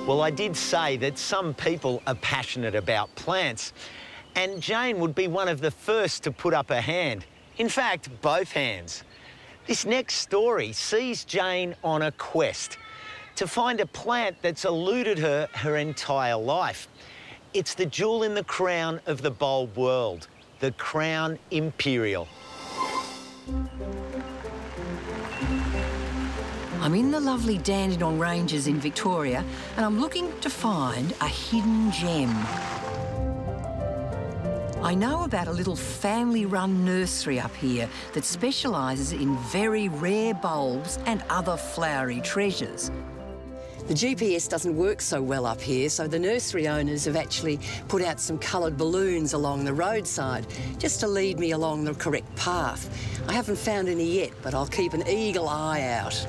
Well, I did say that some people are passionate about plants, and Jane would be one of the first to put up a hand. In fact, both hands. This next story sees Jane on a quest to find a plant that's eluded her entire life. It's the jewel in the crown of the bulb world, the Crown Imperial. I'm in the lovely Dandenong Ranges in Victoria, and I'm looking to find a hidden gem. I know about a little family-run nursery up here that specialises in very rare bulbs and other flowery treasures. The GPS doesn't work so well up here, so the nursery owners have actually put out some coloured balloons along the roadside just to lead me along the correct path. I haven't found any yet, but I'll keep an eagle eye out.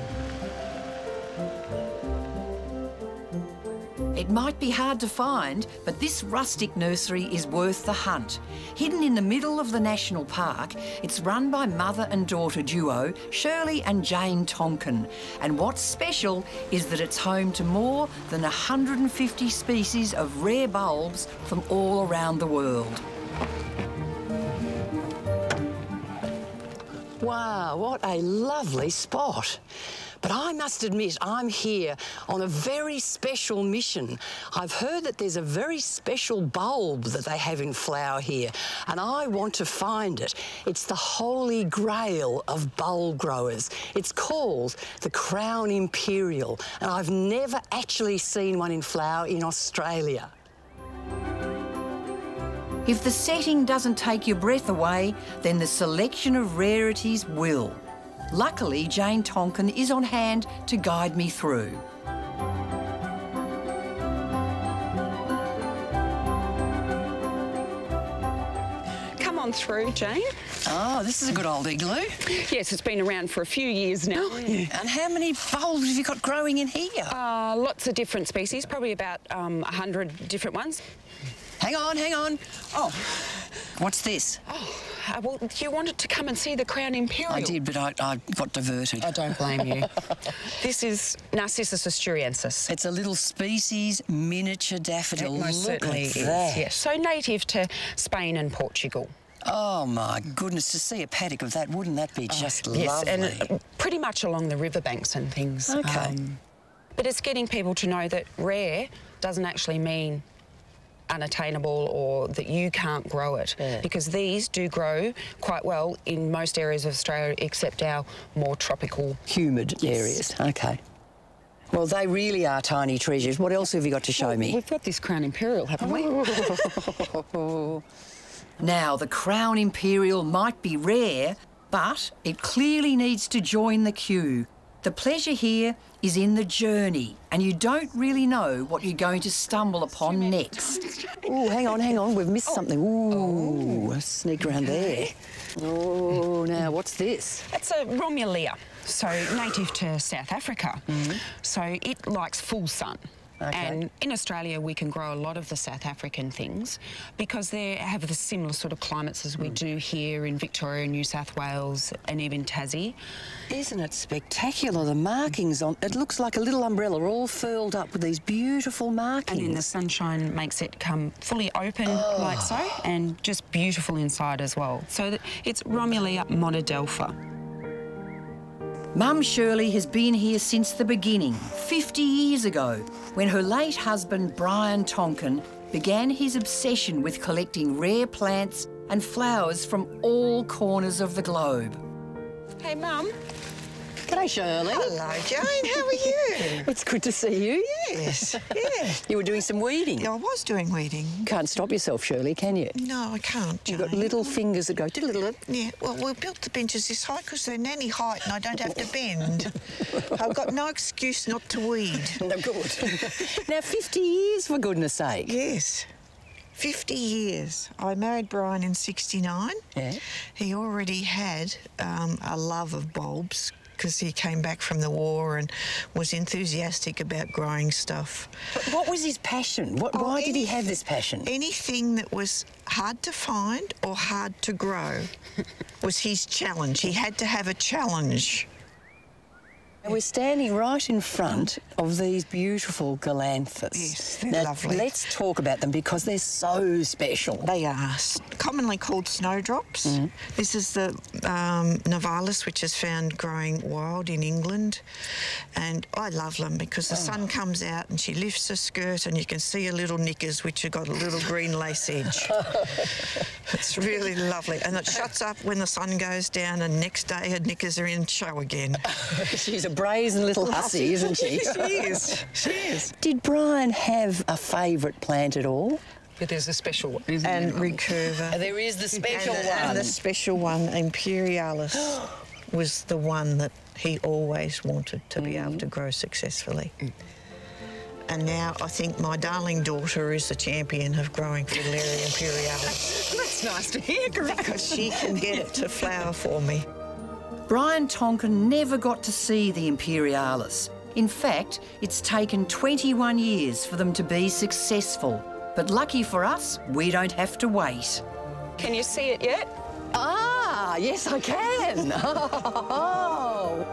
It might be hard to find, but this rustic nursery is worth the hunt. Hidden in the middle of the National Park, it's run by mother and daughter duo, Shirley and Jane Tonkin. And what's special is that it's home to more than 150 species of rare bulbs from all around the world. Wow, what a lovely spot. But I must admit, I'm here on a very special mission. I've heard that there's a very special bulb that they have in flower here, and I want to find it. It's the holy grail of bulb growers. It's called the Crown Imperial, and I've never actually seen one in flower in Australia. If the setting doesn't take your breath away, then the selection of rarities will. Luckily, Jane Tonkin is on hand to guide me through. Come on through, Jane. Oh, this is a good old igloo. Yes, it's been around for a few years now. And how many bulbs have you got growing in here? Lots of different species, probably about 100 different ones. Hang on, hang on. Oh, what's this? Oh, well, you wanted to come and see the Crown Imperial. I did, but I got diverted. I don't blame you. This is Narcissus asturiensis. It's a little species miniature daffodil. It most certainly is, yes. So native to Spain and Portugal. Oh, my goodness, to see a paddock of that, wouldn't that be just lovely? Yes, and pretty much along the riverbanks and things. OK. But it's getting people to know that rare doesn't actually mean unattainable or that you can't grow it, because these do grow quite well in most areas of Australia except our more tropical, humid areas. OK. Well, they really are tiny treasures. What else have you got to show me? We've got this Crown Imperial, haven't we? Now, the Crown Imperial might be rare, but it clearly needs to join the queue. The pleasure here is in the journey, and you don't really know what you're going to stumble upon next. Oh, hang on, we've missed something. Ooh, let's sneak around there. Oh, now, what's this? It's a Romulea, so native to South Africa. So it likes full sun. Okay. And in Australia, we can grow a lot of the South African things because they have the similar sort of climates as we do here in Victoria, New South Wales, and even Tassie. Isn't it spectacular, the markings on it? Looks like a little umbrella all furled up with these beautiful markings. And then the sunshine makes it come fully open like so, and just beautiful inside as well. So it's Romulea monodelpha. Mum Shirley has been here since the beginning, 50 years ago, when her late husband Brian Tonkin began his obsession with collecting rare plants and flowers from all corners of the globe. Hey, Mum. G'day, Shirley. Hello, Jane. How are you? It's good to see you. Yes, yeah. You were doing some weeding. Yeah, I was doing weeding. Can't stop yourself, Shirley, can you? No, I can't, Jane. You've got little fingers that go... Yeah, well, we built the benches this high because they're nanny height and I don't have to bend. I've got no excuse not to weed. No, good. Now, 50 years, for goodness sake. Yes. 50 years. I married Brian in '69. Yeah. He already had a love of bulbs because he came back from the war and was enthusiastic about growing stuff. But what was his passion? Why did he have this passion? Anything that was hard to find or hard to grow was his challenge. He had to have a challenge. We're standing right in front of these beautiful galanthus. Yes, they're now, lovely. Let's talk about them because they're so special. They are commonly called snowdrops. This is the Nivalis, which is found growing wild in England. And I love them because the sun comes out and she lifts her skirt and you can see her little knickers, which have got a little green lace edge. It's really lovely. And it shuts up when the sun goes down and next day her knickers are in show again. She's a brazen little hussy, isn't she? She is. She is. Did Brian have a favourite plant at all? But there's a special one, isn't And there? recurva. There is the special And the special one, Imperialis, was the one that he always wanted to be able to grow successfully. And now I think my darling daughter is the champion of growing Fritillaria Imperialis. That's nice to hear, Greg. Because she can get it to flower for me. Brian Tonkin never got to see the Imperialis. In fact, it's taken 21 years for them to be successful. But lucky for us, we don't have to wait. Can you see it yet? Ah, yes, I can. Oh.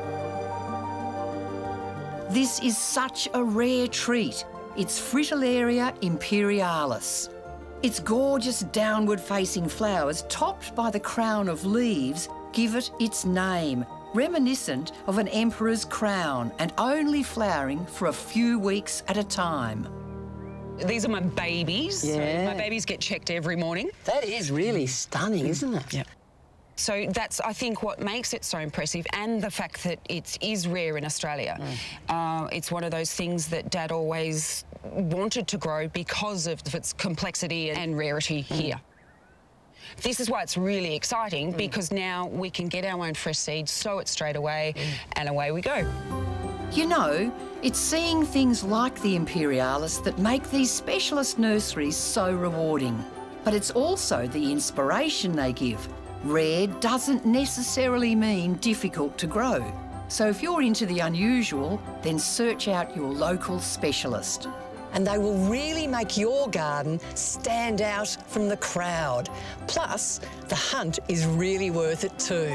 This is such a rare treat. It's Fritillaria Imperialis. Its gorgeous downward-facing flowers, topped by the crown of leaves, give it its name, reminiscent of an emperor's crown and only flowering for a few weeks at a time. These are my babies. Yeah. So my babies get checked every morning. That is really stunning, isn't it? Yeah. So that's, I think, what makes it so impressive, and the fact that it is rare in Australia. It's one of those things that Dad always wanted to grow because of its complexity and rarity here. This is why it's really exciting, because now we can get our own fresh seeds, sow it straight away, and away we go. You know, it's seeing things like the Imperialis that make these specialist nurseries so rewarding. But it's also the inspiration they give. Rare doesn't necessarily mean difficult to grow. So if you're into the unusual, then search out your local specialist. And they will really make your garden stand out from the crowd. Plus, the hunt is really worth it too.